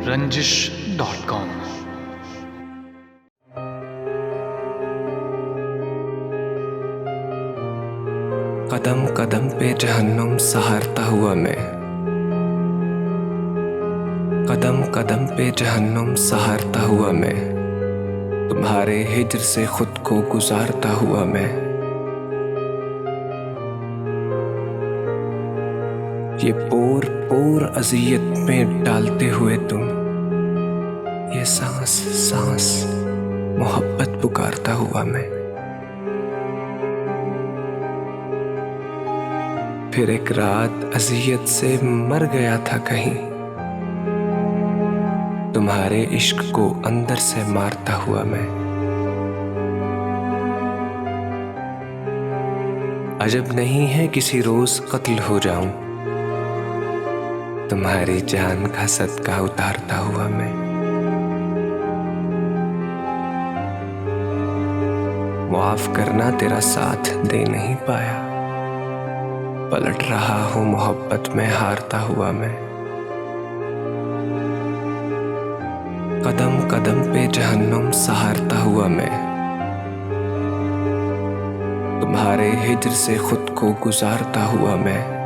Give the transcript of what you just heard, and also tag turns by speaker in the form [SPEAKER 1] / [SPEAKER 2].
[SPEAKER 1] रंजिश.com।
[SPEAKER 2] कदम कदम पे जहन्नुम सहारता हुआ मैं, कदम कदम पे जहन्नुम सहारता हुआ मैं, तुम्हारे हिज्र से खुद को गुजारता हुआ मैं। ये पोर पोर अज़ियत में डालते हुए तुम, ये सांस सांस मोहब्बत पुकारता हुआ मैं। फिर एक रात अज़ियत से मर गया था कहीं, तुम्हारे इश्क को अंदर से मारता हुआ मैं। अजब नहीं है किसी रोज कत्ल हो जाऊं, तुम्हारी जान का सदका उतारता हुआ मैं। माफ करना तेरा साथ दे नहीं पाया, पलट रहा हूं मोहब्बत में हारता हुआ मैं। कदम कदम पे जहन्नुम सहारता हुआ मैं, तुम्हारे हिज्र से खुद को गुजारता हुआ मैं।